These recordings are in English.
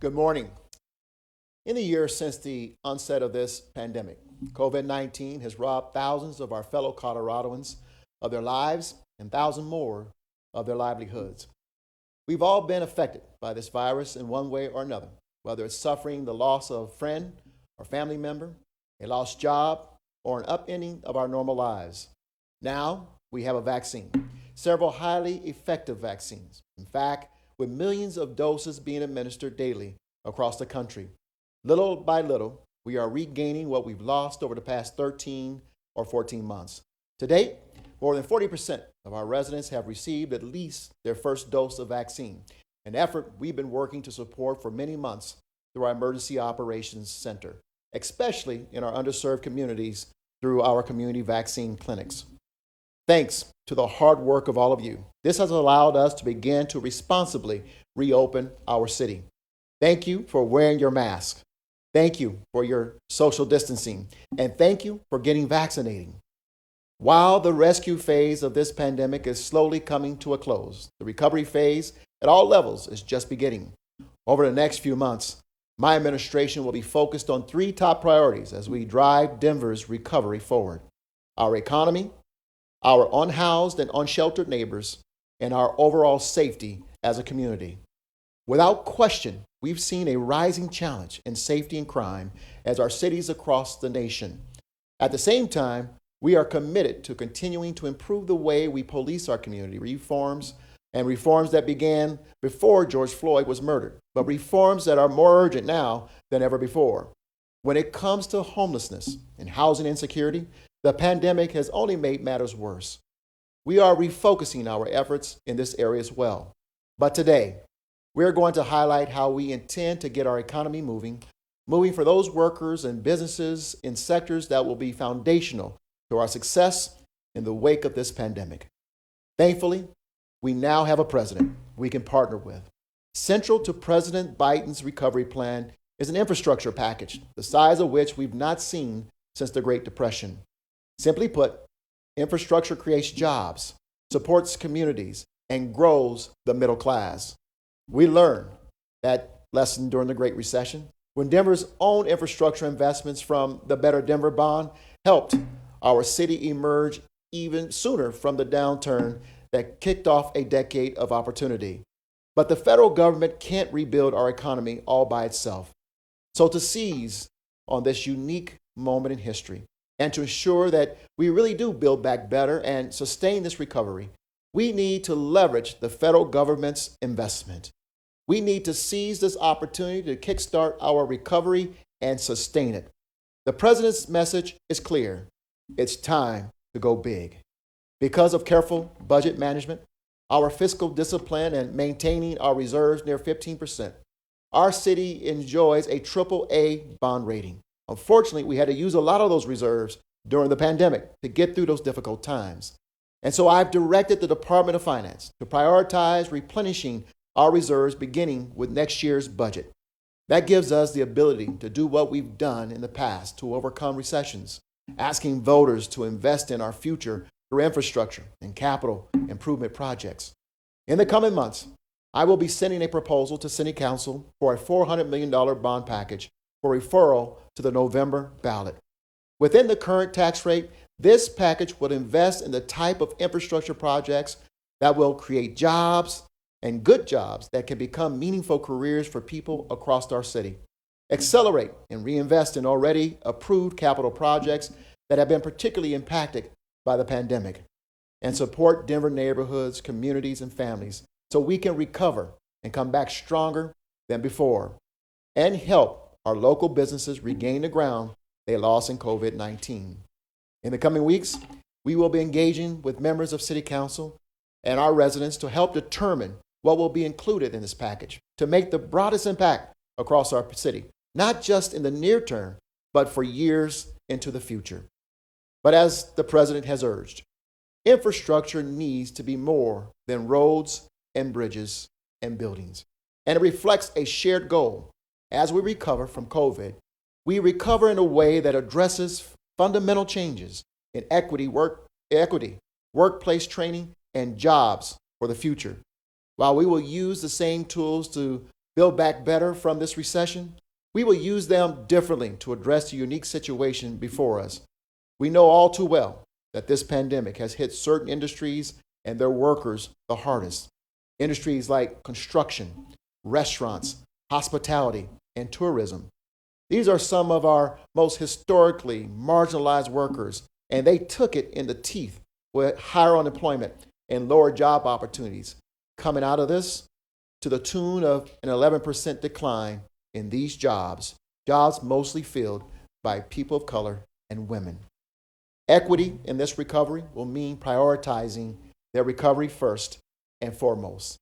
Good morning. In the years since the onset of this pandemic, COVID-19 has robbed thousands of our fellow Coloradoans of their lives and thousands more of their livelihoods. We've all been affected by this virus in one way or another, whether it's suffering the loss of a friend or family member, a lost job, or an upending of our normal lives. Now we have a vaccine, several highly effective vaccines. In fact, with millions of doses being administered daily across the country. Little by little, we are regaining what we've lost over the past 13 or 14 months. To date, more than 40% of our residents have received at least their first dose of vaccine, an effort we've been working to support for many months through our Emergency Operations Center, especially in our underserved communities through our community vaccine clinics. Thanks to the hard work of all of you, this has allowed us to begin to responsibly reopen our city. Thank you for wearing your mask. Thank you for your social distancing. And thank you for getting vaccinated. While the rescue phase of this pandemic is slowly coming to a close, the recovery phase at all levels is just beginning. Over the next few months, my administration will be focused on three top priorities as we drive Denver's recovery forward: our economy, our unhoused and unsheltered neighbors, and our overall safety as a community. Without question, we've seen a rising challenge in safety and crime as our cities across the nation. At the same time, we are committed to continuing to improve the way we police our community, reforms that began before George Floyd was murdered, but reforms that are more urgent now than ever before. When it comes to homelessness and housing insecurity, the pandemic has only made matters worse. We are refocusing our efforts in this area as well. But today, we're going to highlight how we intend to get our economy moving for those workers and businesses in sectors that will be foundational to our success in the wake of this pandemic. Thankfully, we now have a president we can partner with. Central to President Biden's recovery plan is an infrastructure package, the size of which we've not seen since the Great Depression. Simply put, infrastructure creates jobs, supports communities, and grows the middle class. We learned that lesson during the Great Recession when Denver's own infrastructure investments from the Better Denver bond helped our city emerge even sooner from the downturn that kicked off a decade of opportunity. But the federal government can't rebuild our economy all by itself. So to seize on this unique moment in history and to ensure that we really do build back better and sustain this recovery, we need to leverage the federal government's investment. We need to seize this opportunity to kickstart our recovery and sustain it. The president's message is clear. It's time to go big. Because of careful budget management, our fiscal discipline, and maintaining our reserves near 15%, our city enjoys a AAA bond rating. Unfortunately, we had to use a lot of those reserves during the pandemic to get through those difficult times. And so I've directed the Department of Finance to prioritize replenishing our reserves beginning with next year's budget. That gives us the ability to do what we've done in the past to overcome recessions, asking voters to invest in our future through infrastructure and capital improvement projects. In the coming months, I will be sending a proposal to City Council for a $400 million bond package for referral to the November ballot. Within the current tax rate, this package would invest in the type of infrastructure projects that will create jobs and good jobs that can become meaningful careers for people across our city. Accelerate and reinvest in already approved capital projects that have been particularly impacted by the pandemic, and support Denver neighborhoods, communities, and families so we can recover and come back stronger than before, and help our local businesses regain the ground they lost in COVID-19. In the coming weeks, we will be engaging with members of City Council and our residents to help determine what will be included in this package to make the broadest impact across our city, not just in the near term, but for years into the future. But as the president has urged, infrastructure needs to be more than roads and bridges and buildings. And it reflects a shared goal. As we recover from COVID, we recover in a way that addresses fundamental changes in equity, workplace training, and jobs for the future. While we will use the same tools to build back better from this recession, we will use them differently to address the unique situation before us. We know all too well that this pandemic has hit certain industries and their workers the hardest. Industries like construction, restaurants, hospitality, and tourism. These are some of our most historically marginalized workers, and they took it in the teeth with higher unemployment and lower job opportunities. Coming out of this, to the tune of an 11% decline in these jobs mostly filled by people of color and women. Equity in this recovery will mean prioritizing their recovery first and foremost.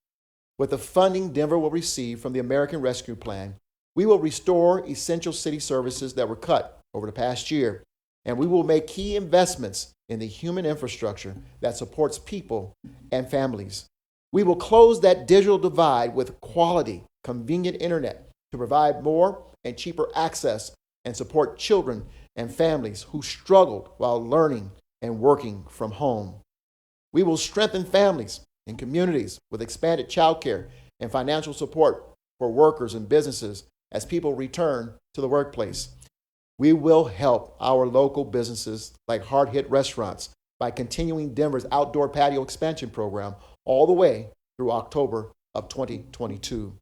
With the funding Denver will receive from the American Rescue Plan, we will restore essential city services that were cut over the past year, and we will make key investments in the human infrastructure that supports people and families. We will close that digital divide with quality, convenient internet to provide more and cheaper access and support children and families who struggled while learning and working from home. We will strengthen families and communities with expanded childcare and financial support for workers and businesses as people return to the workplace. We will help our local businesses like hard-hit restaurants by continuing Denver's outdoor patio expansion program all the way through October of 2022.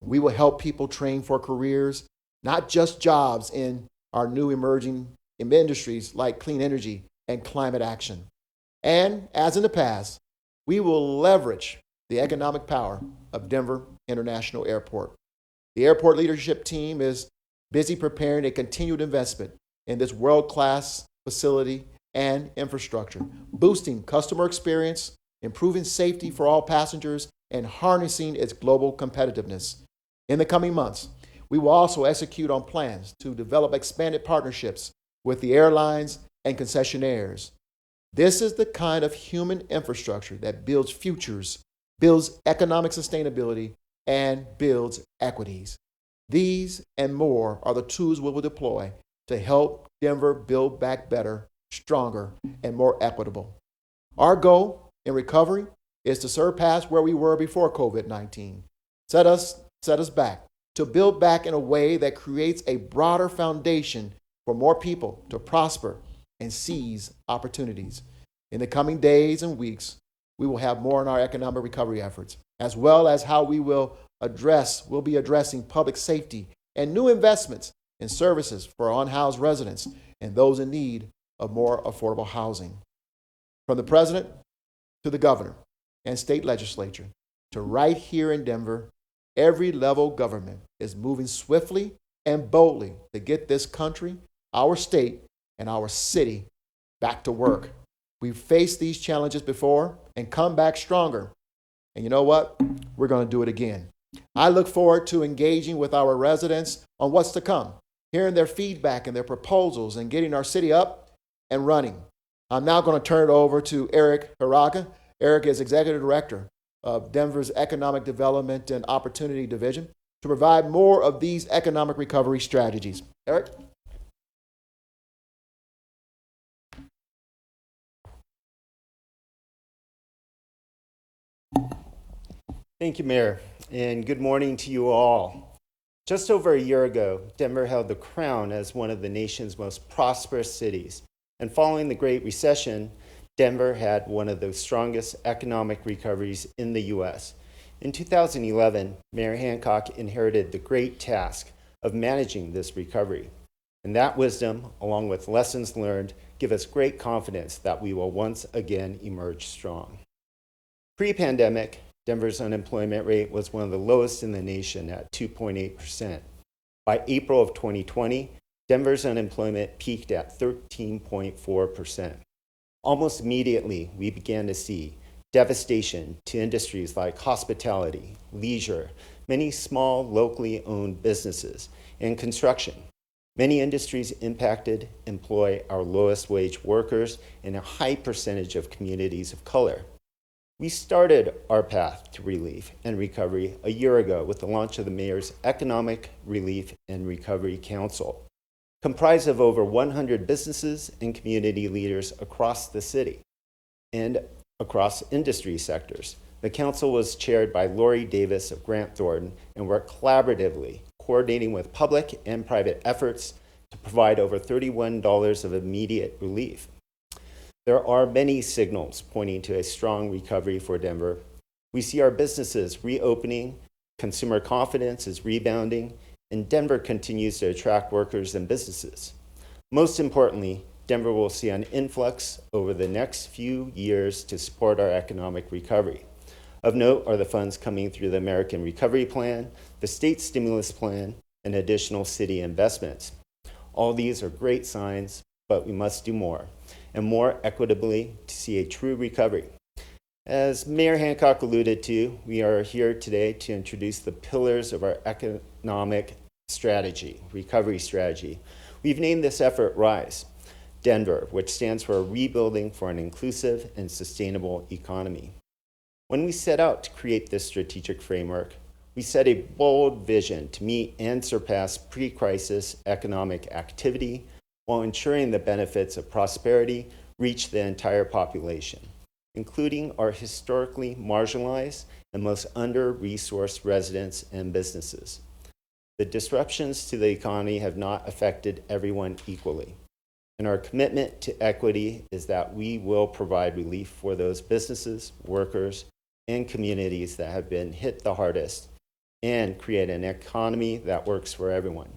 We will help people train for careers, not just jobs in our new emerging industries like clean energy and climate action. And as in the past, we will leverage the economic power of Denver International Airport. The airport leadership team is busy preparing a continued investment in this world-class facility and infrastructure, boosting customer experience, improving safety for all passengers, and harnessing its global competitiveness. In the coming months, we will also execute on plans to develop expanded partnerships with the airlines and concessionaires. This is the kind of human infrastructure that builds futures, builds economic sustainability, and builds equities. These and more are the tools we will deploy to help Denver build back better, stronger, and more equitable. Our goal in recovery is to surpass where we were before COVID-19, set us back, to build back in a way that creates a broader foundation for more people to prosper and seize opportunities. In the coming days and weeks, we will have more on our economic recovery efforts, as well as how we'll be addressing public safety and new investments in services for unhoused residents and those in need of more affordable housing. From the president to the governor and state legislature to right here in Denver, every level of government is moving swiftly and boldly to get this country, our state, and our city back to work. We've faced these challenges before and come back stronger. And you know what? We're going to do it again. I look forward to engaging with our residents on what's to come, hearing their feedback and their proposals, and getting our city up and running. I'm now going to turn it over to Eric Haraga. Eric is Executive Director of Denver's Economic Development and Opportunity Division to provide more of these economic recovery strategies. Eric? Thank you, Mayor, and good morning to you all. Just over a year ago, Denver held the crown as one of the nation's most prosperous cities. And following the Great Recession, Denver had one of the strongest economic recoveries in the U.S. In 2011, Mayor Hancock inherited the great task of managing this recovery. And that wisdom, along with lessons learned, give us great confidence that we will once again emerge strong. Pre-pandemic, Denver's unemployment rate was one of the lowest in the nation at 2.8%. By April of 2020, Denver's unemployment peaked at 13.4%. Almost immediately, we began to see devastation to industries like hospitality, leisure, many small locally owned businesses, and construction. Many industries impacted employ our lowest wage workers and a high percentage of communities of color. We started our path to relief and recovery a year ago with the launch of the Mayor's Economic Relief and Recovery Council, comprised of over 100 businesses and community leaders across the city and across industry sectors. The council was chaired by Lori Davis of Grant Thornton and worked collaboratively, coordinating with public and private efforts to provide over $31 of immediate relief. There are many signals pointing to a strong recovery for Denver. We see our businesses reopening, consumer confidence is rebounding, and Denver continues to attract workers and businesses. Most importantly, Denver will see an influx over the next few years to support our economic recovery. Of note are the funds coming through the American Recovery Plan, the state stimulus plan, and additional city investments. All these are great signs, but we must do more, and more equitably to see a true recovery. As Mayor Hancock alluded to, we are here today to introduce the pillars of our economic strategy, recovery strategy. We've named this effort RISE, Denver, which stands for Rebuilding for an Inclusive and Sustainable Economy. When we set out to create this strategic framework, we set a bold vision to meet and surpass pre-crisis economic activity while ensuring the benefits of prosperity reach the entire population, including our historically marginalized and most under-resourced residents and businesses. The disruptions to the economy have not affected everyone equally, and our commitment to equity is that we will provide relief for those businesses, workers, and communities that have been hit the hardest and create an economy that works for everyone.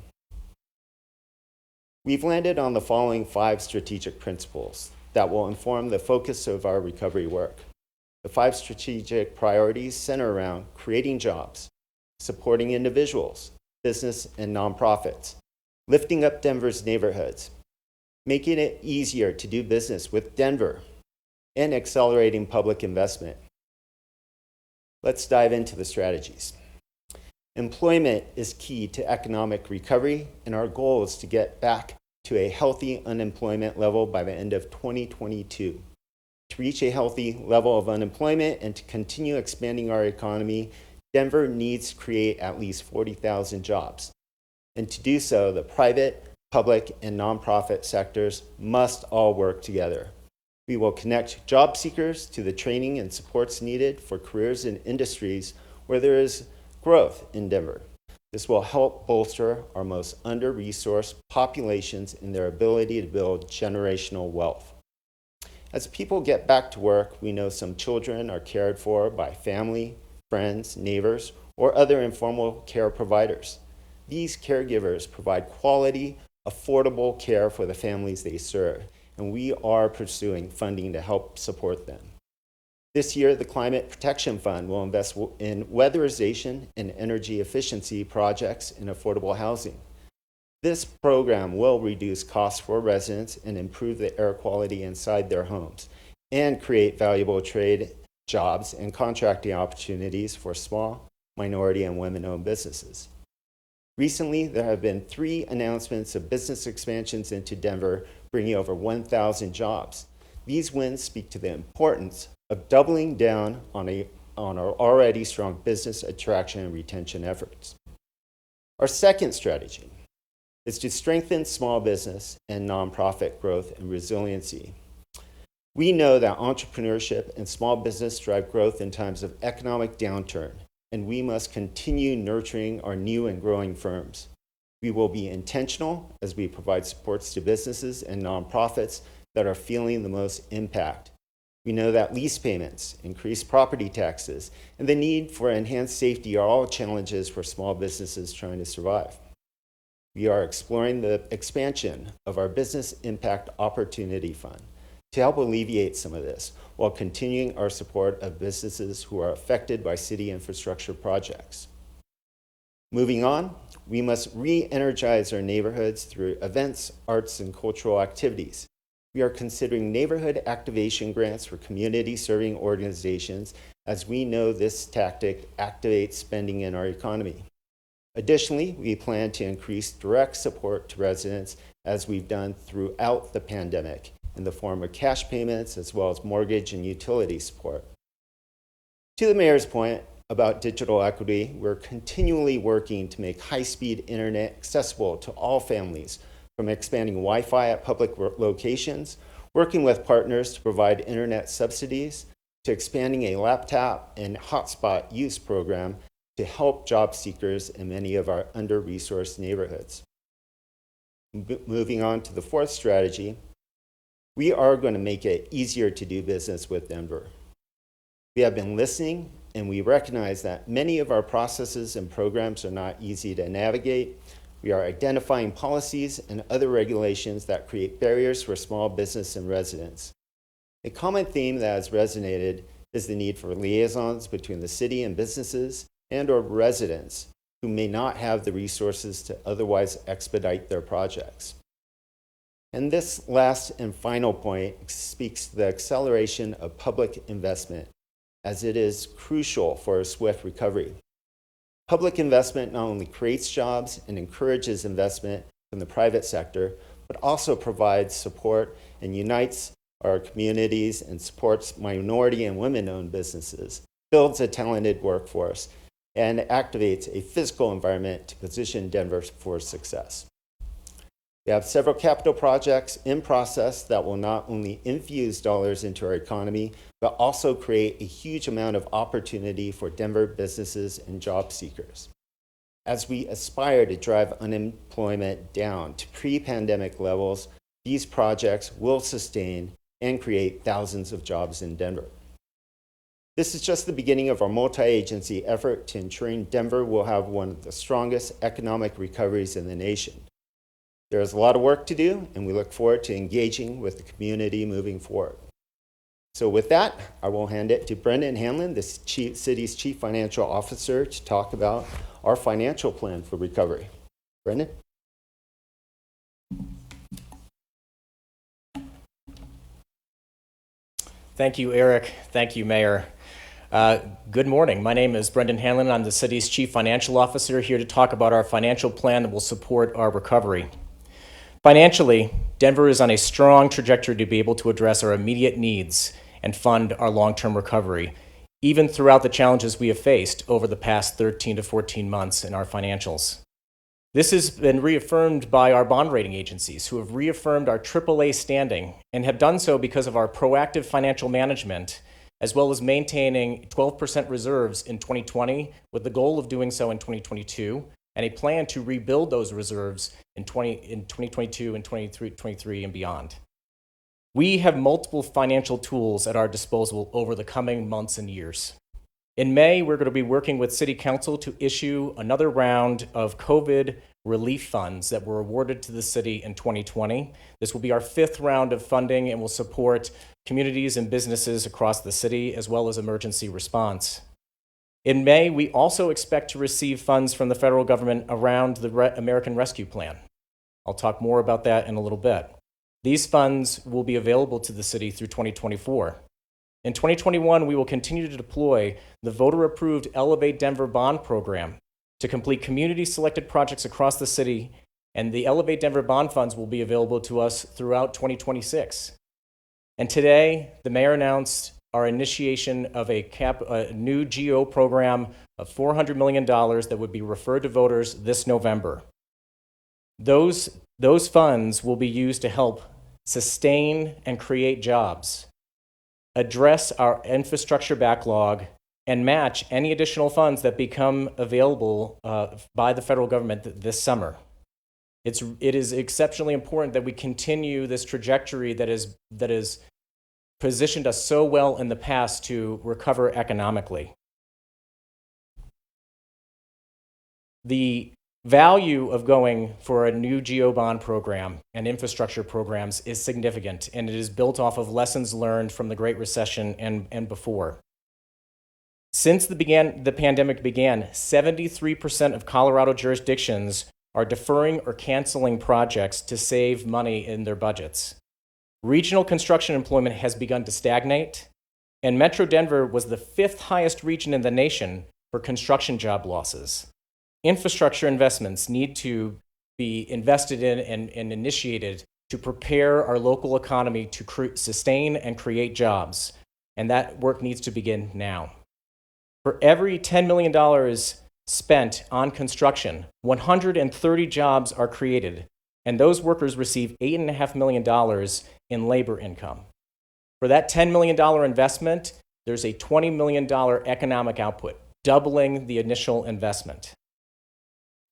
We've landed on the following 5 strategic principles that will inform the focus of our recovery work. The 5 strategic priorities center around creating jobs, supporting individuals, business, and nonprofits, lifting up Denver's neighborhoods, making it easier to do business with Denver, and accelerating public investment. Let's dive into the strategies. Employment is key to economic recovery, and our goal is to get back to a healthy unemployment level by the end of 2022. To reach a healthy level of unemployment and to continue expanding our economy, Denver needs to create at least 40,000 jobs. And to do so, the private, public, and nonprofit sectors must all work together. We will connect job seekers to the training and supports needed for careers in industries where there is growth in Denver. This will help bolster our most under-resourced populations in their ability to build generational wealth. As people get back to work, we know some children are cared for by family, friends, neighbors, or other informal care providers. These caregivers provide quality, affordable care for the families they serve, and we are pursuing funding to help support them. This year, the Climate Protection Fund will invest in weatherization and energy efficiency projects in affordable housing. This program will reduce costs for residents and improve the air quality inside their homes, and create valuable trade jobs and contracting opportunities for small, minority, and women-owned businesses. Recently, there have been 3 announcements of business expansions into Denver, bringing over 1,000 jobs. These wins speak to the importance of doubling down on our already strong business attraction and retention efforts. Our second strategy is to strengthen small business and nonprofit growth and resiliency. We know that entrepreneurship and small business drive growth in times of economic downturn, and we must continue nurturing our new and growing firms. We will be intentional as we provide supports to businesses and nonprofits that are feeling the most impact. We know that lease payments, increased property taxes, and the need for enhanced safety are all challenges for small businesses trying to survive. We are exploring the expansion of our Business Impact Opportunity Fund to help alleviate some of this, while continuing our support of businesses who are affected by city infrastructure projects. Moving on, we must re-energize our neighborhoods through events, arts, and cultural activities. We are considering neighborhood activation grants for community-serving organizations, as we know this tactic activates spending in our economy. Additionally, we plan to increase direct support to residents, as we've done throughout the pandemic, in the form of cash payments as well as mortgage and utility support. To the mayor's point about digital equity, we're continually working to make high-speed internet accessible to all families, from expanding Wi-Fi at public locations, working with partners to provide internet subsidies, to expanding a laptop and hotspot use program to help job seekers in many of our under-resourced neighborhoods. Moving on to the fourth strategy, we are going to make it easier to do business with Denver. We have been listening, and we recognize that many of our processes and programs are not easy to navigate. We are identifying policies and other regulations that create barriers for small business and residents. A common theme that has resonated is the need for liaisons between the city and businesses and/or residents who may not have the resources to otherwise expedite their projects. And this last and final point speaks to the acceleration of public investment, as it is crucial for a swift recovery. Public investment not only creates jobs and encourages investment from the private sector, but also provides support and unites our communities and supports minority and women-owned businesses, builds a talented workforce, and activates a physical environment to position Denver for success. We have several capital projects in process that will not only infuse dollars into our economy, but also create a huge amount of opportunity for Denver businesses and job seekers. As we aspire to drive unemployment down to pre-pandemic levels, these projects will sustain and create thousands of jobs in Denver. This is just the beginning of our multi-agency effort to ensuring Denver will have one of the strongest economic recoveries in the nation. There is a lot of work to do, and we look forward to engaging with the community moving forward. So with that, I will hand it to Brendan Hanlon, the city's Chief Financial Officer, to talk about our financial plan for recovery. Brendan? Thank you, Eric. Thank you, Mayor. Good morning. My name is Brendan Hanlon. I'm the city's Chief Financial Officer, here to talk about our financial plan that will support our recovery. Financially, Denver is on a strong trajectory to be able to address our immediate needs and fund our long-term recovery, even throughout the challenges we have faced over the past 13 to 14 months in our financials. This has been reaffirmed by our bond rating agencies, who have reaffirmed our AAA standing and have done so because of our proactive financial management, as well as maintaining 12% reserves in 2020 with the goal of doing so in 2022, and a plan to rebuild those reserves in 2022 and 2023 and beyond. We have multiple financial tools at our disposal over the coming months and years. In May, we're going to be working with City Council to issue another round of COVID relief funds that were awarded to the city in 2020. This will be our fifth round of funding and will support communities and businesses across the city, as well as emergency response. In May, we also expect to receive funds from the federal government around the American Rescue Plan. I'll talk more about that in a little bit. These funds will be available to the city through 2024. In 2021, we will continue to deploy the voter-approved Elevate Denver bond program to complete community-selected projects across the city, and the Elevate Denver bond funds will be available to us throughout 2026. And today, the mayor announced our initiation of a new GO program of $400 million that would be referred to voters this November. Those funds will be used to help sustain and create jobs, address our infrastructure backlog, and match any additional funds that become available by the federal government this summer. It is exceptionally important that we continue this trajectory that is positioned us so well in the past to recover economically. The value of going for a new GO bond program and infrastructure programs is significant, and it is built off of lessons learned from the Great Recession and before. Since the pandemic began, 73% of Colorado jurisdictions are deferring or canceling projects to save money in their budgets. Regional construction employment has begun to stagnate, and Metro Denver was the fifth highest region in the nation for construction job losses. Infrastructure investments need to be invested in and initiated to prepare our local economy to sustain and create jobs, and that work needs to begin now. For every $10 million spent on construction, 130 jobs are created, and those workers receive $8.5 million in labor income. For that $10 million investment, there's a $20 million economic output, doubling the initial investment.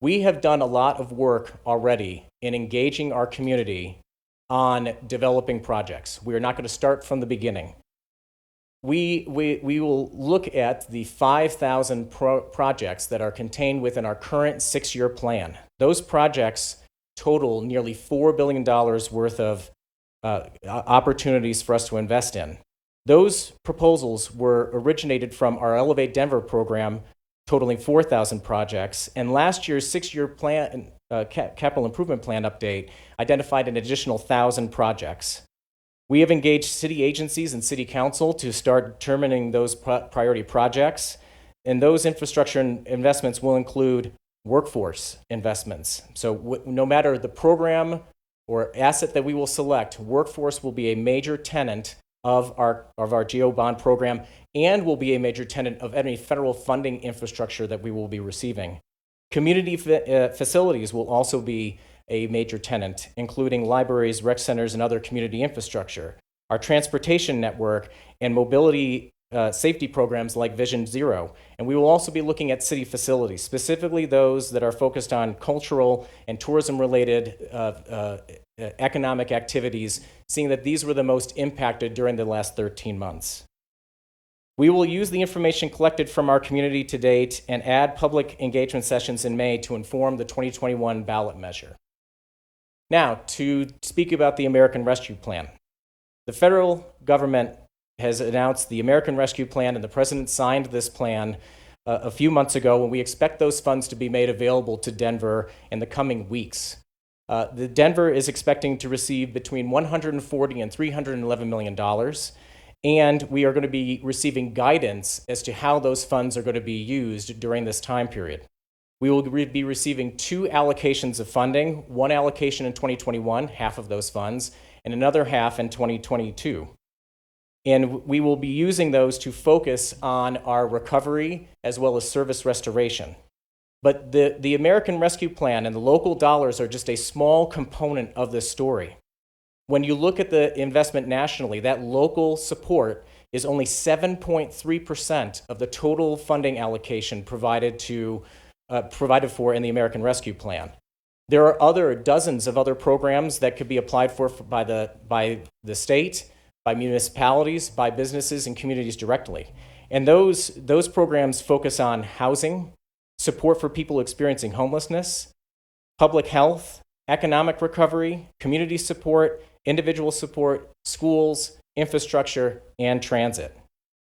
We have done a lot of work already in engaging our community on developing projects. We are not going to start from the beginning. We will look at the 5,000 projects that are contained within our current 6-year plan. Those projects total nearly $4 billion worth of opportunities for us to invest in. Those proposals were originated from our Elevate Denver program, totaling 4,000 projects, and last year's 6-year plan, capital improvement plan update identified an additional 1,000 projects. We have engaged city agencies and city council to start determining those priority projects, and those infrastructure investments will include workforce investments. So no matter the program or asset that we will select, workforce will be a major tenet of our GEO bond program and will be a major tenet of any federal funding infrastructure that we will be receiving. Community facilities will also be a major tenant, including libraries, rec centers, and other community infrastructure. Our transportation network and mobility safety programs like Vision Zero. And we will also be looking at city facilities, specifically those that are focused on cultural and tourism-related economic activities, seeing that these were the most impacted during the last 13 months. We will use the information collected from our community to date and add public engagement sessions in May to inform the 2021 ballot measure. Now, to speak about the American Rescue Plan. The federal government has announced the American Rescue Plan, and the president signed this plan a few months ago, and we expect those funds to be made available to Denver in the coming weeks. The Denver is expecting to receive between $140 and $311 million, and we are going to be receiving guidance as to how those funds are going to be used during this time period. We will be receiving 2 allocations of funding, one allocation in 2021, half of those funds, and another half in 2022. And we will be using those to focus on our recovery as well as service restoration. But the American Rescue Plan and the local dollars are just a small component of this story. When you look at the investment nationally, that local support is only 7.3% of the total funding allocation provided for in the American Rescue Plan. There are dozens of other programs that could be applied for by the state, by municipalities, by businesses and communities directly. And those programs focus on housing, support for people experiencing homelessness, public health, economic recovery, community support, individual support, schools, infrastructure, and transit.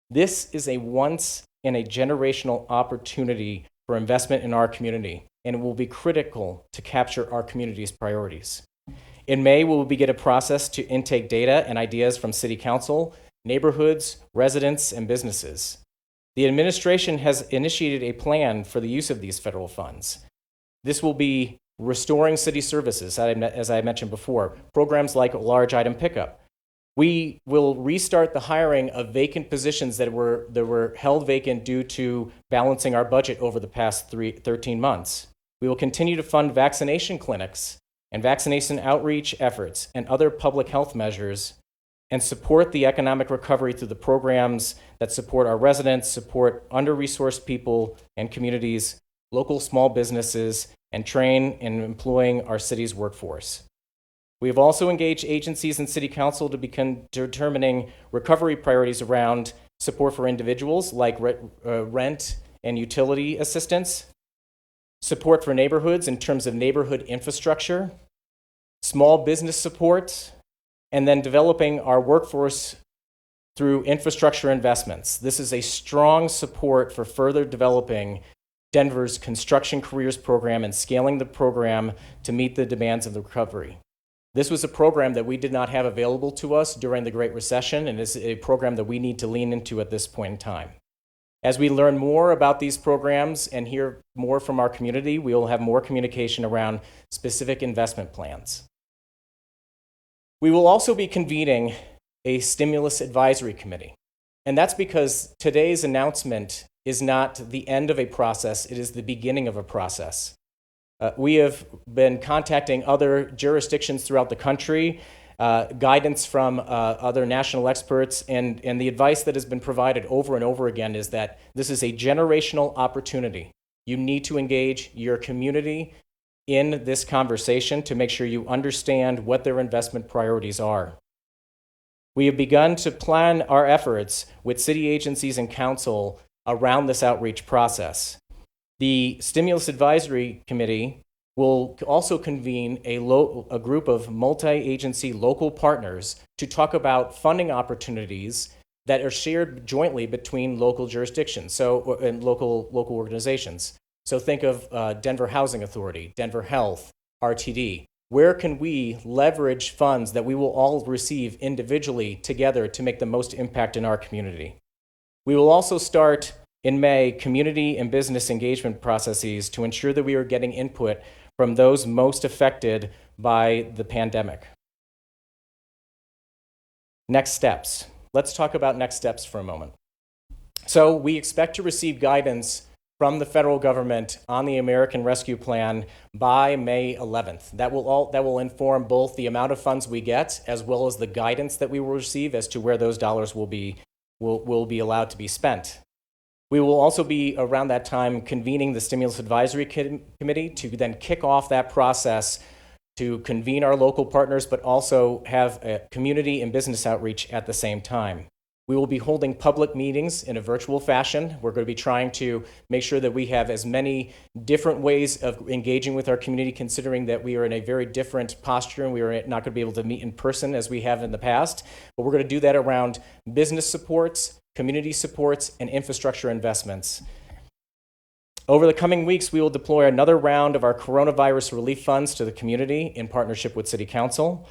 This is a once-in-a-generational opportunity for investment in our community, and it will be critical to capture our community's priorities. In May, we will begin a process to intake data and ideas from City Council, neighborhoods, residents, and businesses. The administration has initiated a plan for the use of these federal funds. This will be restoring city services, as I mentioned before, programs like large item pickup. We will restart the hiring of vacant positions that were held vacant due to balancing our budget over the past 13 months. We will continue to fund vaccination clinics and vaccination outreach efforts and other public health measures, and support the economic recovery through the programs that support our residents, support under-resourced people and communities, local small businesses, and train in employing our city's workforce. We have also engaged agencies and City Council to begin determining recovery priorities around support for individuals like rent and utility assistance, support for neighborhoods in terms of neighborhood infrastructure, small business support, and then developing our workforce through infrastructure investments. This is a strong support for further developing Denver's Construction Careers Program and scaling the program to meet the demands of the recovery. This was a program that we did not have available to us during the Great Recession, and is a program that we need to lean into at this point in time. As we learn more about these programs and hear more from our community, we will have more communication around specific investment plans. We will also be convening a stimulus advisory committee, and that's because today's announcement is not the end of a process, it is the beginning of a process. We have been contacting other jurisdictions throughout the country guidance from other national experts, and the advice that has been provided over and over again is that this is a generational opportunity. You need to engage your community in this conversation to make sure you understand what their investment priorities are. We have begun to plan our efforts with city agencies and council around this outreach process. The Stimulus Advisory Committee will also convene a group of multi-agency local partners to talk about funding opportunities that are shared jointly between local jurisdictions, and local organizations. So think of Denver Housing Authority, Denver Health, RTD. Where can we leverage funds that we will all receive individually together to make the most impact in our community? We will also start in May community and business engagement processes to ensure that we are getting input from those most affected by the pandemic. Next steps. Let's talk about next steps for a moment. So we expect to receive guidance from the federal government on the American Rescue Plan by May 11th. That will inform both the amount of funds we get as well as the guidance that we will receive as to where those dollars will be allowed to be spent. We will also be around that time convening the Stimulus Advisory Committee to then kick off that process to convene our local partners, but also have a community and business outreach at the same time. We will be holding public meetings in a virtual fashion. We're going to be trying to make sure that we have as many different ways of engaging with our community, considering that we are in a very different posture and we are not going to be able to meet in person as we have in the past. But we're going to do that around business supports, community supports, and infrastructure investments. Over the coming weeks, we will deploy another round of our coronavirus relief funds to the community in partnership with City Council.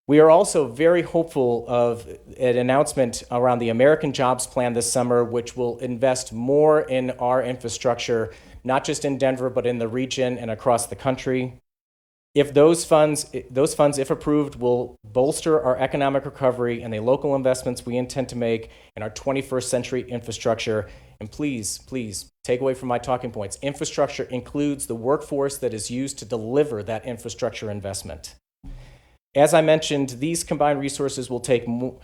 We are also very hopeful of an announcement around the American Jobs Plan this summer, which will invest more in our infrastructure, not just in Denver, but in the region and across the country. If those funds, if approved, will bolster our economic recovery and the local investments we intend to make in our 21st century infrastructure. And please, take away from my talking points, infrastructure includes the workforce that is used to deliver that infrastructure investment. As I mentioned, these combined resources will take more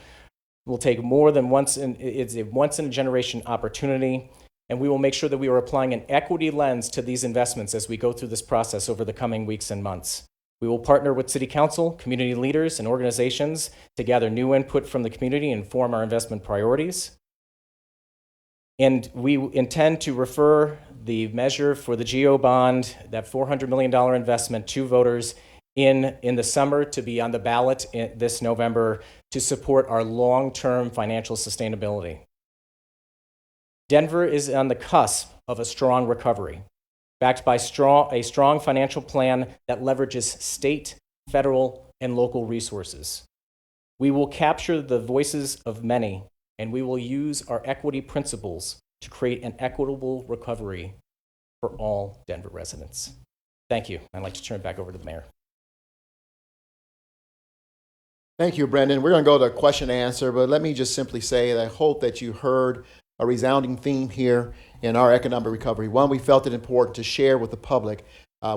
than once. It's a once in a generation opportunity, and we will make sure that we are applying an equity lens to these investments as we go through this process over the coming weeks and months. We will partner with City Council, community leaders, and organizations to gather new input from the community and form our investment priorities. And we intend to refer the measure for the GO bond, that $400 million investment, to voters in the summer to be on the ballot this November to support our long-term financial sustainability. Denver is on the cusp of a strong recovery, backed by a strong financial plan that leverages state, federal, and local resources. We will capture the voices of many, and we will use our equity principles to create an equitable recovery for all Denver residents. Thank you. I'd like to turn it back over to the mayor. Thank you, Brendan. We're going to go to question and answer, but let me just simply say that I hope that you heard a resounding theme here in our economic recovery. One, we felt it important to share with the public,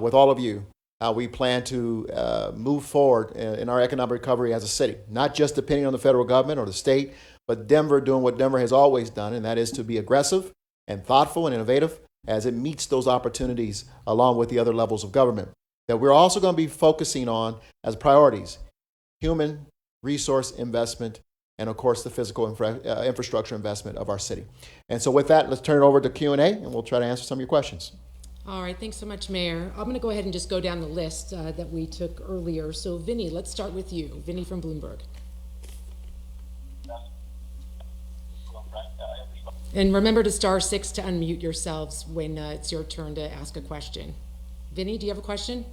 with all of you, how we plan to move forward in our economic recovery as a city, not just depending on the federal government or the state, but Denver doing what Denver has always done, and that is to be aggressive and thoughtful and innovative as it meets those opportunities along with the other levels of government. That we're also going to be focusing on as priorities: human resource investment, and of course the physical infrastructure investment of our city. And so with that, let's turn it over to Q&A, and we'll try to answer some of your questions. All right, thanks so much, Mayor. I'm going to go ahead and just go down the list that we took earlier. So Vinny, let's start with you. Vinny from Bloomberg. And remember to *6 to unmute yourselves when it's your turn to ask a question. Vinny, do you have a question?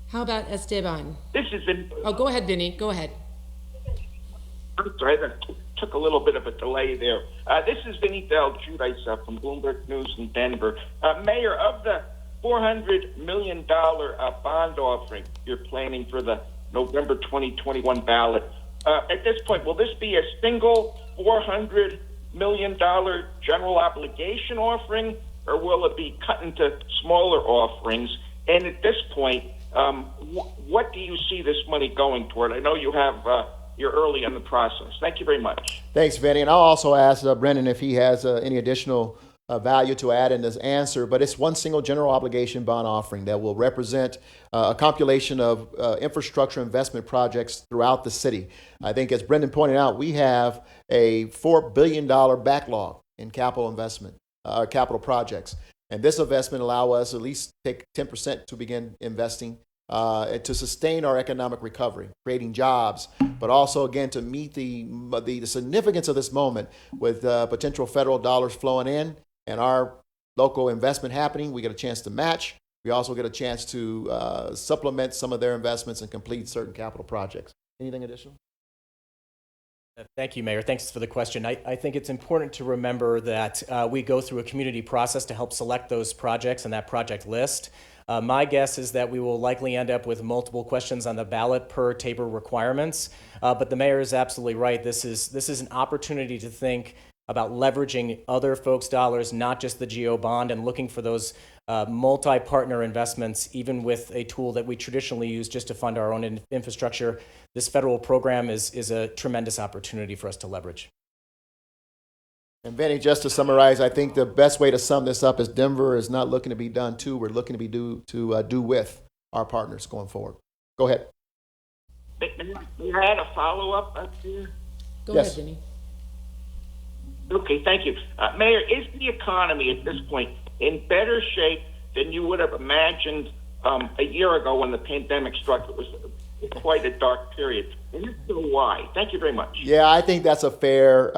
How about Esteban? This has been. Oh, go ahead, Vinny. Go ahead. I'm sorry, that took a little bit of a delay there. This is Vinny Del-Giudice from Bloomberg News in Denver. Mayor, of the $400 million bond offering you're planning for the November 2021 ballot, at this point, will this be a single $400 million general obligation offering, or will it be cut into smaller offerings? And at this point, what do you see this money going toward? I know you're early in the process. Thank you very much. Thanks, Vinny. And I'll also ask Brendan if he has any additional value to add in this answer, but it's one single general obligation bond offering that will represent a compilation of infrastructure investment projects throughout the city. I think, as Brendan pointed out, we have a $4 billion backlog in capital investment, capital projects. And this investment allow us at least take 10% to begin investing to sustain our economic recovery, creating jobs, but also, again, to meet the significance of this moment with potential federal dollars flowing in and our local investment happening. We get a chance to match. We also get a chance to supplement some of their investments and complete certain capital projects. Anything additional? Thank you, Mayor. Thanks for the question. I think it's important to remember that we go through a community process to help select those projects and that project list. My guess is that we will likely end up with multiple questions on the ballot per TABOR requirements, but the mayor is absolutely right. This is an opportunity to think about leveraging other folks' dollars, not just the GO bond, and looking for those multi-partner investments, even with a tool that we traditionally use just to fund our own infrastructure. This federal program is a tremendous opportunity for us to leverage. And Vinny, just to summarize, I think the best way to sum this up is Denver is not looking to be done to, we're looking to be do with our partners going forward. Go ahead. You had a follow-up up there? Go Yes. ahead, Vinny. Okay, thank you. Mayor, is the economy at this point in better shape than you would have imagined a year ago when the pandemic struck? It was quite a dark period. And if so, why? Thank you very much. Yeah, I think that's a fair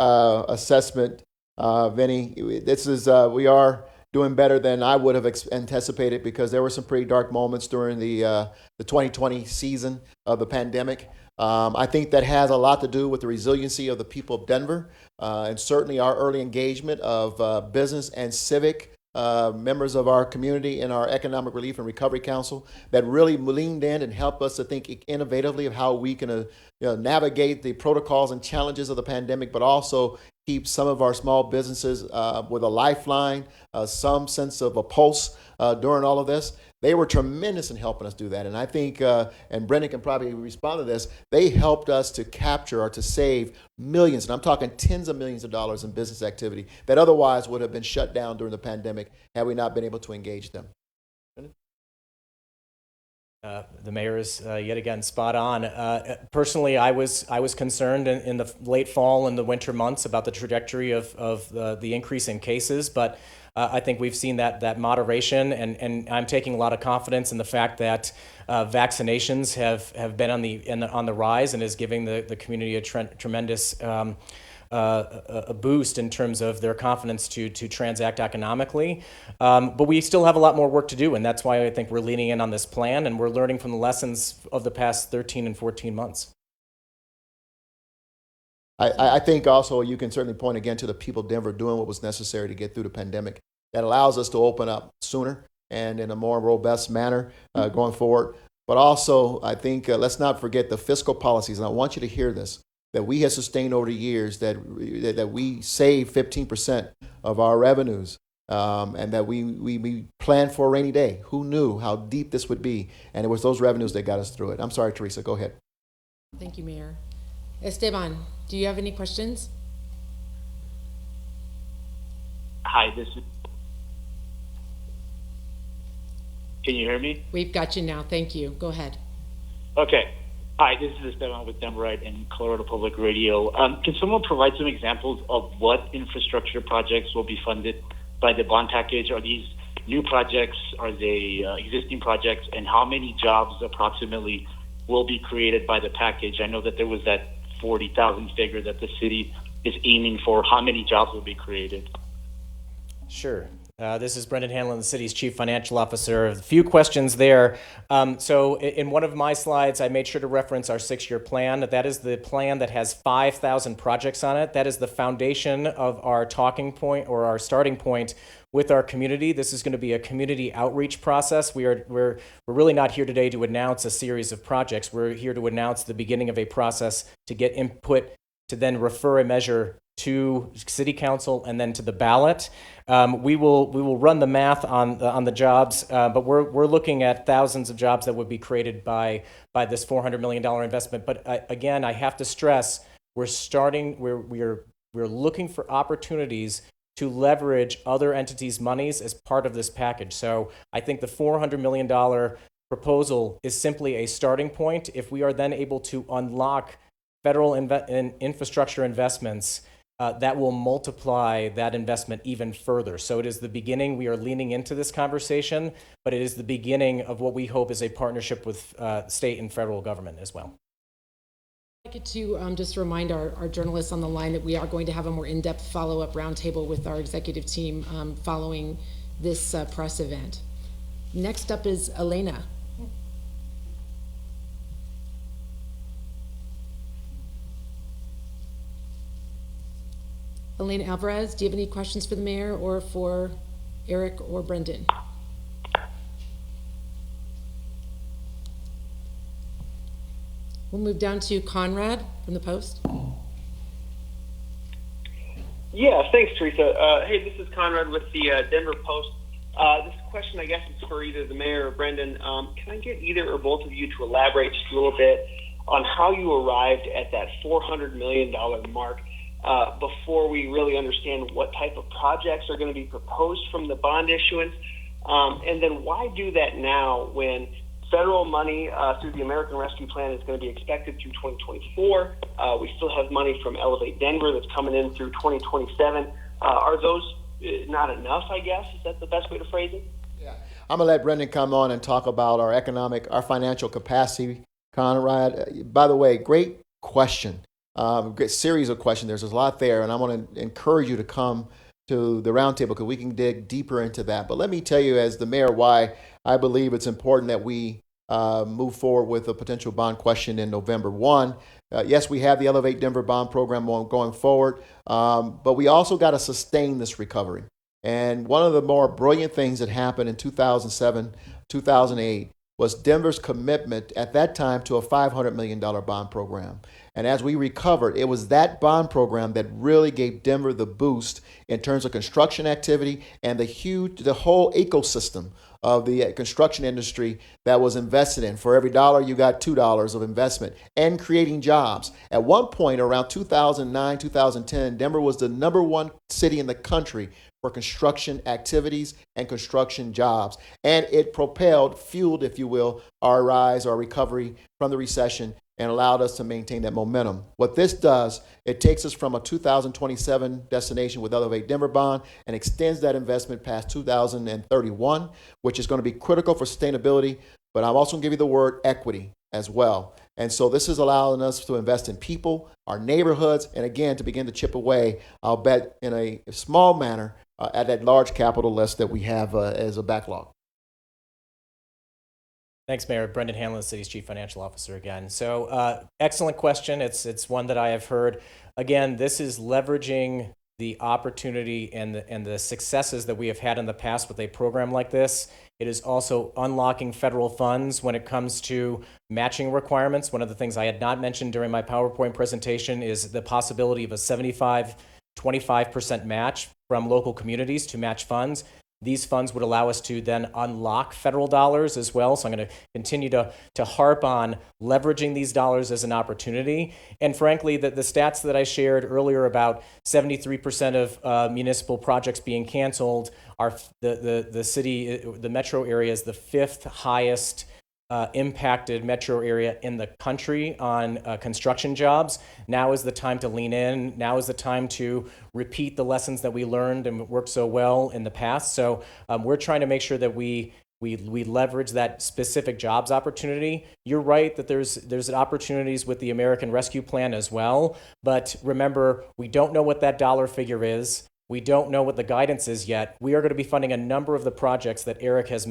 assessment, Vinny. This is we are doing better than I would have anticipated, because there were some pretty dark moments during the 2020 season of the pandemic. I think that has a lot to do with the resiliency of the people of Denver, and certainly our early engagement of business and civic members of our community in our Economic Relief and Recovery Council that really leaned in and helped us to think innovatively of how we can navigate the protocols and challenges of the pandemic, but also keep some of our small businesses with a lifeline, some sense of a pulse during all of this. They were tremendous in helping us do that. And I think, and Brendan can probably respond to this, they helped us to capture or to save millions, and I'm talking tens of millions of dollars in business activity that otherwise would have been shut down during the pandemic had we not been able to engage them. The mayor is yet again spot on. Personally, I was concerned in the late fall and the winter months about the trajectory of the increase in cases, but I think we've seen that moderation, and I'm taking a lot of confidence in the fact that vaccinations have been on the rise and is giving the community a tremendous a boost in terms of their confidence to transact economically. But we still have a lot more work to do, and that's why I think we're leaning in on this plan, and we're learning from the lessons of the past 13 and 14 months. I think also you can certainly point again to the people of Denver doing what was necessary to get through the pandemic. That allows us to open up sooner and in a more robust manner going forward. But also, I think let's not forget the fiscal policies, and I want you to hear this, that we have sustained over the years, that we save 15% of our revenues, and that we planned for a rainy day. Who knew how deep this would be? And it was those revenues that got us through it. I'm sorry, Teresa, go ahead. Thank you, Mayor. Esteban, do you have any questions? Hi, this is. Can you hear me? We've got you now. Thank you. Go ahead. Okay. Hi, this is Esteban with Denverite and Colorado Public Radio. Can someone provide some examples of what infrastructure projects will be funded by the bond package? Are these new projects? Are they existing projects? And how many jobs approximately will be created by the package? I know that there was that 40,000 figure that the city is aiming for. How many jobs will be created? Sure. This is Brendan Hanlon, the city's chief financial officer. A few questions there. So in one of my slides, I made sure to reference our 6-year plan. That is the plan that has 5,000 projects on it. That is the foundation of our talking point, or our starting point with our community. This is going to be a community outreach process. We're really not here today to announce a series of projects. We're here to announce the beginning of a process to get input, to then refer a measure to City Council and then to the ballot. We will run the math on the jobs, but we're looking at thousands of jobs that would be created by this $400 million investment. But again, I have to stress, we're looking for opportunities to leverage other entities' monies as part of this package. So I think the $400 million proposal is simply a starting point. If we are then able to unlock federal infrastructure investments, that will multiply that investment even further. So it is the beginning. We are leaning into this conversation, but it is the beginning of what we hope is a partnership with state and federal government as well. I'd like to just remind our journalists on the line that we are going to have a more in-depth follow-up roundtable with our executive team following this press event. Next up is Elena. Elena Alvarez, do you have any questions for the mayor or for Eric or Brendan? We'll move down to Conrad from the Post. Yeah, thanks, Teresa. Hey, this is Conrad with the Denver Post. This question, I guess, is for either the mayor or Brendan. Can I get either or both of you to elaborate just a little bit on how you arrived at that $400 million mark before we really understand what type of projects are going to be proposed from the bond issuance? And then why do that now when federal money through the American Rescue Plan is going to be expected through 2024. We still have money from Elevate Denver that's coming in through 2027. Are those not enough, I guess? Is that the best way to phrase it? Yeah. I'm going to let Brendan come on and talk about our financial capacity, Conrad. By the way, great question. Great series of questions. There's a lot there, and I want to encourage you to come to the roundtable because we can dig deeper into that. But let me tell you, as the mayor, why I believe it's important that we move forward with a potential bond question in November. One, yes, we have the Elevate Denver bond program going forward, but we also got to sustain this recovery. And one of the more brilliant things that happened in 2007, 2008 was Denver's commitment at that time to a $500 million bond program. And as we recovered, it was that bond program that really gave Denver the boost in terms of construction activity and the whole ecosystem of the construction industry that was invested in. For every dollar, you got $2 of investment and creating jobs. At one point around 2009, 2010, Denver was the number one city in the country for construction activities and construction jobs. And it fueled, if you will, our rise, our recovery from the recession and allowed us to maintain that momentum. What this does, it takes us from a 2027 destination with Elevate Denver bond and extends that investment past 2031, which is going to be critical for sustainability. But I'm also going to give you the word equity as well. And so this is allowing us to invest in people, our neighborhoods, and again, to begin to chip away, I'll bet in a small manner, at that large capital list that we have as a backlog. Thanks, Mayor. Brendan Hanlon, the city's chief financial officer again. So excellent question. It's one that I have heard. Again, this is leveraging the opportunity and the successes that we have had in the past with a program like this. It is also unlocking federal funds when it comes to matching requirements. One of the things I had not mentioned during my PowerPoint presentation is the possibility of a 25% match from local communities to match funds. These funds would allow us to then unlock federal dollars as well. So I'm going to continue to harp on leveraging these dollars as an opportunity. And frankly, the stats that I shared earlier about 73% of municipal projects being canceled, are the city, the metro area is the fifth highest impacted metro area in the country on construction jobs. Now is the time to lean in. Now is the time to repeat the lessons that we learned and worked so well in the past. So we're trying to make sure that we leverage that specific jobs opportunity. You're right that there's opportunities with the American Rescue Plan as well. But remember, we don't know what that dollar figure is. We don't know what the guidance is yet. We are going to be funding a number of the projects that Eric has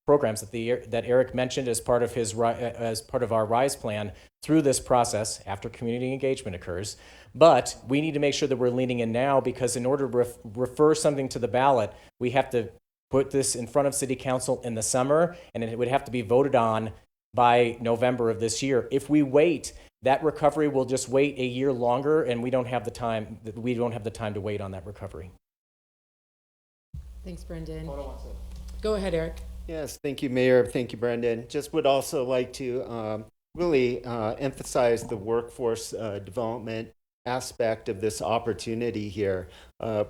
programs that Eric mentioned as part of our RISE plan through this process after community engagement occurs. But we need to make sure that we're leaning in now, because in order to refer something to the ballot, we have to put this in front of City Council in the summer, and it would have to be voted on by November of this year. If we wait That recovery will just wait a year longer, and we don't have the time. We don't have the time to wait on that recovery. Thanks, Brendan. Go ahead, Eric. Yes, thank you, Mayor. Thank you, Brendan. Just would also like to really emphasize the workforce development aspect of this opportunity here.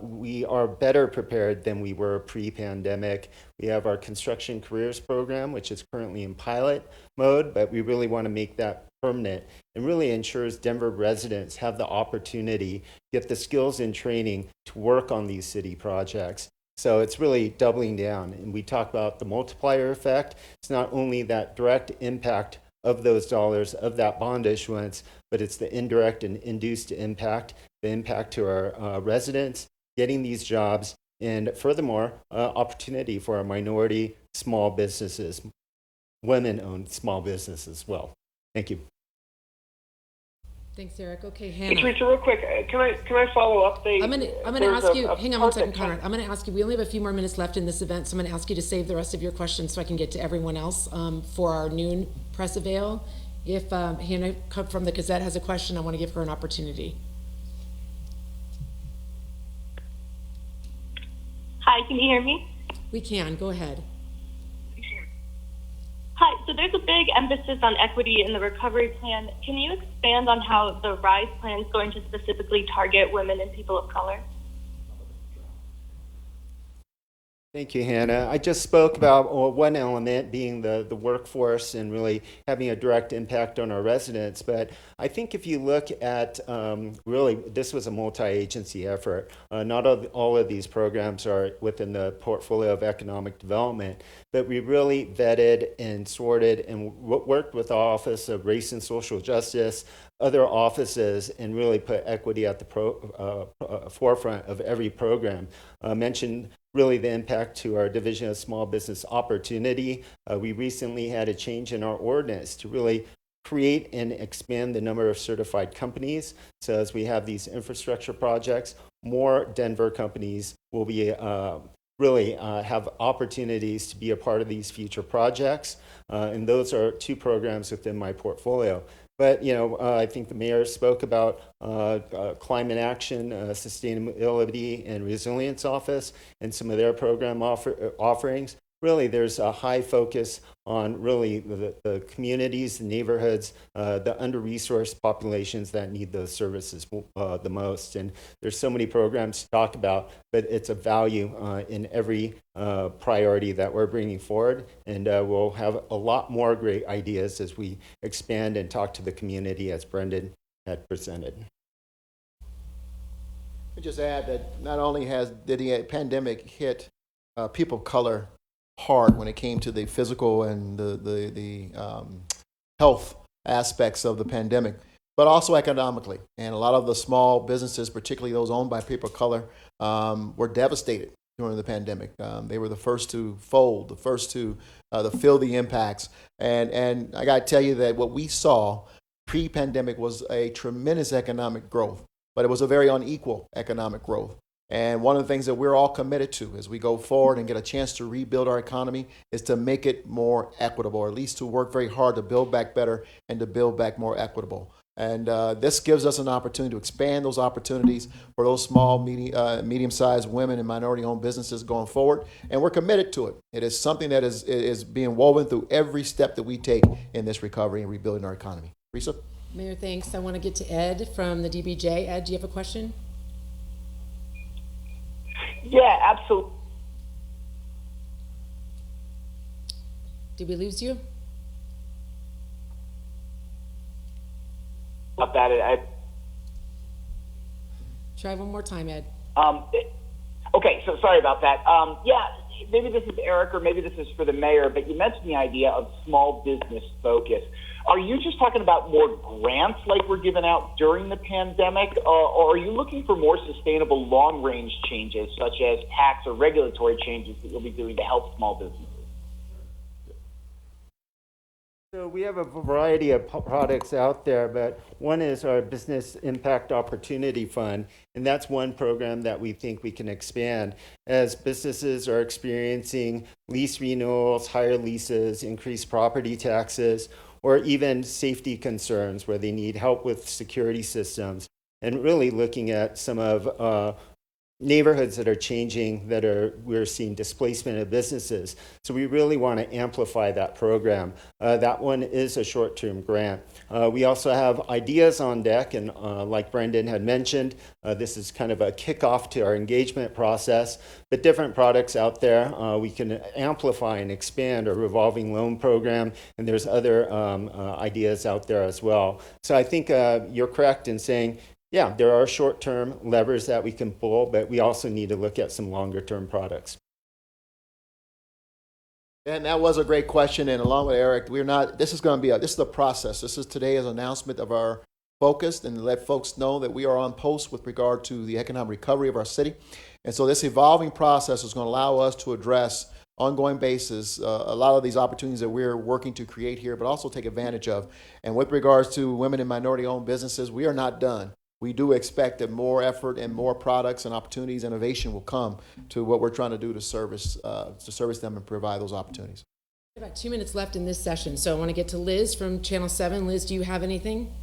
We are better prepared than we were pre-pandemic. We have our construction careers program, which is currently in pilot mode, but we really want to make that permanent and really ensures Denver residents have the opportunity, get the skills and training to work on these city projects. So it's really doubling down. And we talk about the multiplier effect. It's not only that direct impact of those dollars of that bond issuance, but it's the indirect and induced impact, the impact to our residents, getting these jobs, and furthermore, opportunity for our minority small businesses, women-owned small businesses as well. Thank you. Thanks, Eric. Okay, Hey, Hannah. Teresa, real quick, can I follow up? I'm gonna ask you, hang on one second, Conrad. I'm gonna ask you, we only have a few more minutes left in this event, so I'm gonna ask you to save the rest of your questions so I can get to everyone else for our noon press avail. If Hannah from the Gazette has a question, I want to give her an opportunity. Hi, can you hear me? We can, go ahead. Hi, so there's a big emphasis on equity in the recovery plan. Can you expand on how the RISE plan is going to specifically target women and people of color? Thank you, Hannah. I just spoke about one element being the workforce and really having a direct impact on our residents. But I think if you look at really, this was a multi-agency effort. Not all of these programs are within the portfolio of economic development, but we really vetted and sorted and worked with the Office of Race and Social Justice, other offices, and really put equity at the forefront of every program. Mentioned really the impact to our Division of Small Business Opportunity. We recently had a change in our ordinance to really create and expand the number of certified companies. So as we have these infrastructure projects, more Denver companies will be really have opportunities to be a part of these future projects. And those are two programs within my portfolio. But, I think the mayor spoke about climate action, sustainability and resilience office and some of their program offerings. Really, there's a high focus on really the communities, the neighborhoods, the under-resourced populations that need those services the most. And there's so many programs to talk about, but it's a value in every priority that we're bringing forward. And we'll have a lot more great ideas as we expand and talk to the community as Brendan had presented. Let me just add that not only did the pandemic hit people of color hard when it came to the physical and the health aspects of the pandemic, but also economically. And a lot of the small businesses, particularly those owned by people of color, were devastated during the pandemic. They were the first to fold, the first to feel the impacts. And I got to tell you that what we saw pre-pandemic was a tremendous economic growth, but it was a very unequal economic growth. And one of the things that we're all committed to as we go forward and get a chance to rebuild our economy is to make it more equitable, or at least to work very hard to build back better and to build back more equitable. And this gives us an opportunity to expand those opportunities for those small, medium-sized women and minority-owned businesses going forward. And we're committed to it. It is something that is being woven through every step that we take in this recovery and rebuilding our economy. Risa? Mayor, thanks. I want to get to Ed from the DBJ. Ed, do you have a question? Yeah, absolutely. Did we lose you? About it. Try one more time, Ed. Okay, so sorry about that. Yeah, maybe this is Eric or maybe this is for the mayor, but you mentioned the idea of small business focus. Are you just talking about more grants like we're giving out during the pandemic, or are you looking for more sustainable long-range changes, such as tax or regulatory changes that you'll be doing to help small businesses? So we have a variety of products out there, but one is our Business Impact Opportunity Fund, and that's one program that we think we can expand. As businesses are experiencing lease renewals, higher leases, increased property taxes, or even safety concerns where they need help with security systems, and really looking at some of neighborhoods that are changing, we're seeing displacement of businesses. So we really want to amplify that program. That one is a short-term grant. We also have ideas on deck, and like Brendan had mentioned, this is kind of a kickoff to our engagement process, but different products out there. We can amplify and expand our revolving loan program, and there's other ideas out there as well. So I think you're correct in saying, yeah, there are short-term levers that we can pull, but we also need to look at some longer-term products. And that was a great question. And along with Eric, this is the process. This is today's announcement of our focus and to let folks know that we are on post with regard to the economic recovery of our city. And so this evolving process is going to allow us to address ongoing basis a lot of these opportunities that we're working to create here, but also take advantage of. And with regards to women and minority-owned businesses, we are not done. We do expect that more effort and more products and opportunities, innovation will come to what we're trying to do to service them and provide those opportunities. About 2 minutes left in this session, so I want to get to Liz from Channel 7. Liz, do you have anything?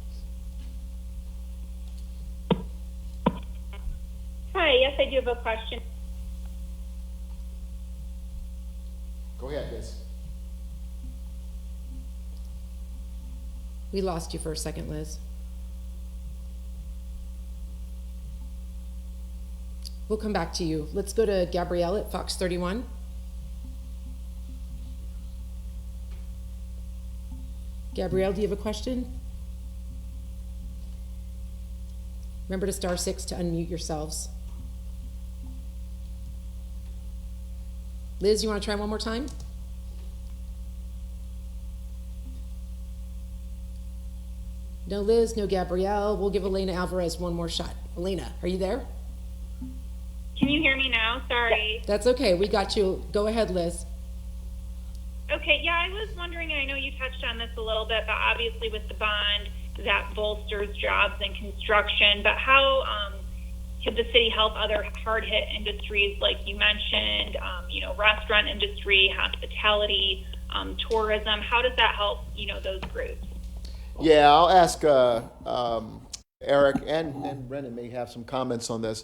Hi, yes, I do have a question. Go ahead, Liz. We lost you for a second, Liz. We'll come back to you. Let's go to Gabrielle at Fox 31. Gabrielle, do you have a question? Remember to *6 to unmute yourselves. Liz, you want to try one more time? No Liz, no Gabrielle. We'll give Elena Alvarez one more shot. Elena, are you there? Can you hear me now? Sorry. That's okay. We got you. Go ahead, Liz. Okay, yeah, I was wondering, and I know you touched on this a little bit, but obviously with the bond, that bolsters jobs and construction, but how could the city help other hard-hit industries like you mentioned, restaurant industry, hospitality, tourism? How does that help, those groups? Yeah, I'll ask Eric and Brendan may have some comments on this,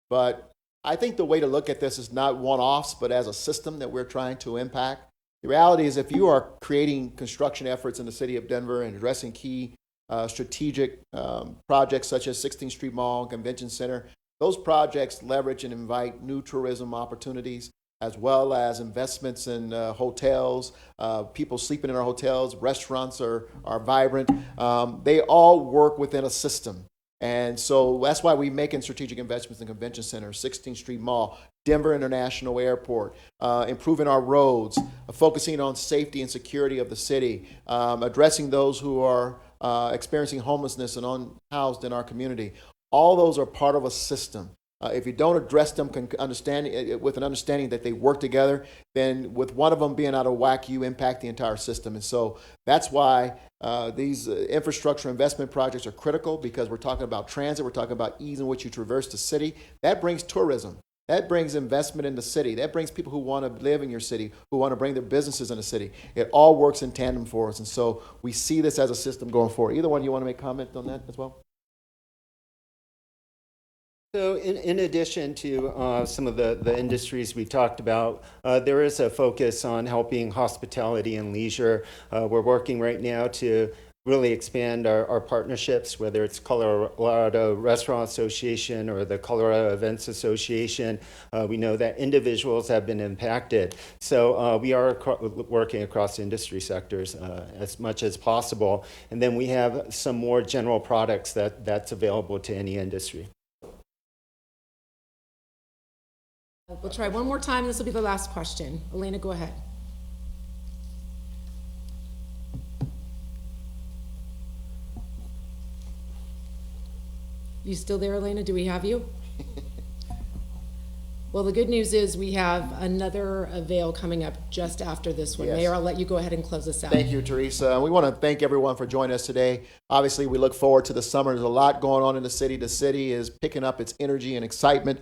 but I think the way to look at this is not one-offs, but as a system that we're trying to impact. The reality is if you are creating construction efforts in the city of Denver and addressing key strategic projects such as 16th Street Mall, Convention Center, those projects leverage and invite new tourism opportunities as well as investments in hotels, people sleeping in our hotels, restaurants are vibrant. They all work within a system. And so that's why we're making strategic investments in Convention Center, 16th Street Mall, Denver International Airport, improving our roads, focusing on safety and security of the city, addressing those who are experiencing homelessness and unhoused in our community. All those are part of a system. If you don't address them with an understanding that they work together, then with one of them being out of whack, you impact the entire system. And so that's why these infrastructure investment projects are critical, because we're talking about transit, we're talking about ease in which you traverse the city. That brings tourism. That brings investment in the city. That brings people who want to live in your city, who want to bring their businesses in the city. It all works in tandem for us. And so we see this as a system going forward. Either one, you want to make comment on that as well? So in addition to some of the industries we talked about, there is a focus on helping hospitality and leisure. We're working right now to really expand our partnerships, whether it's Colorado Restaurant Association or the Colorado Events Association. We know that individuals have been impacted. So we are working across industry sectors as much as possible. And then we have some more general products that's available to any industry. We'll try one more time. This will be the last question. Elena, go ahead. You still there, Elena? Do we have you? Well, the good news is we have another avail coming up just after this one. Yes. Mayor, I'll let you go ahead and close us out. Thank you, Teresa. We want to thank everyone for joining us today. Obviously, we look forward to the summer. There's a lot going on in the city. The city is picking up its energy and excitement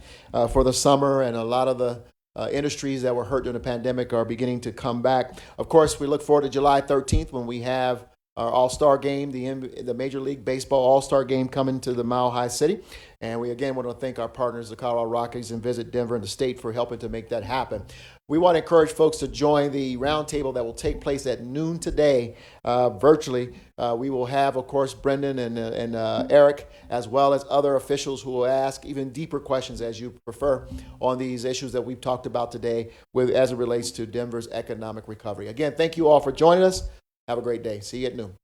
for the summer, and a lot of the industries that were hurt during the pandemic are beginning to come back. Of course, we look forward to July 13th when we have our All-Star game, the Major League Baseball All-Star game coming to the Mile High City. And we again want to thank our partners, the Colorado Rockies and Visit Denver and the state for helping to make that happen. We want to encourage folks to join the roundtable that will take place at noon today virtually. We will have, of course, Brendan and Eric, as well as other officials who will ask even deeper questions, as you prefer, on these issues that we've talked about today as it relates to Denver's economic recovery. Again, thank you all for joining us. Have a great day. See you at noon.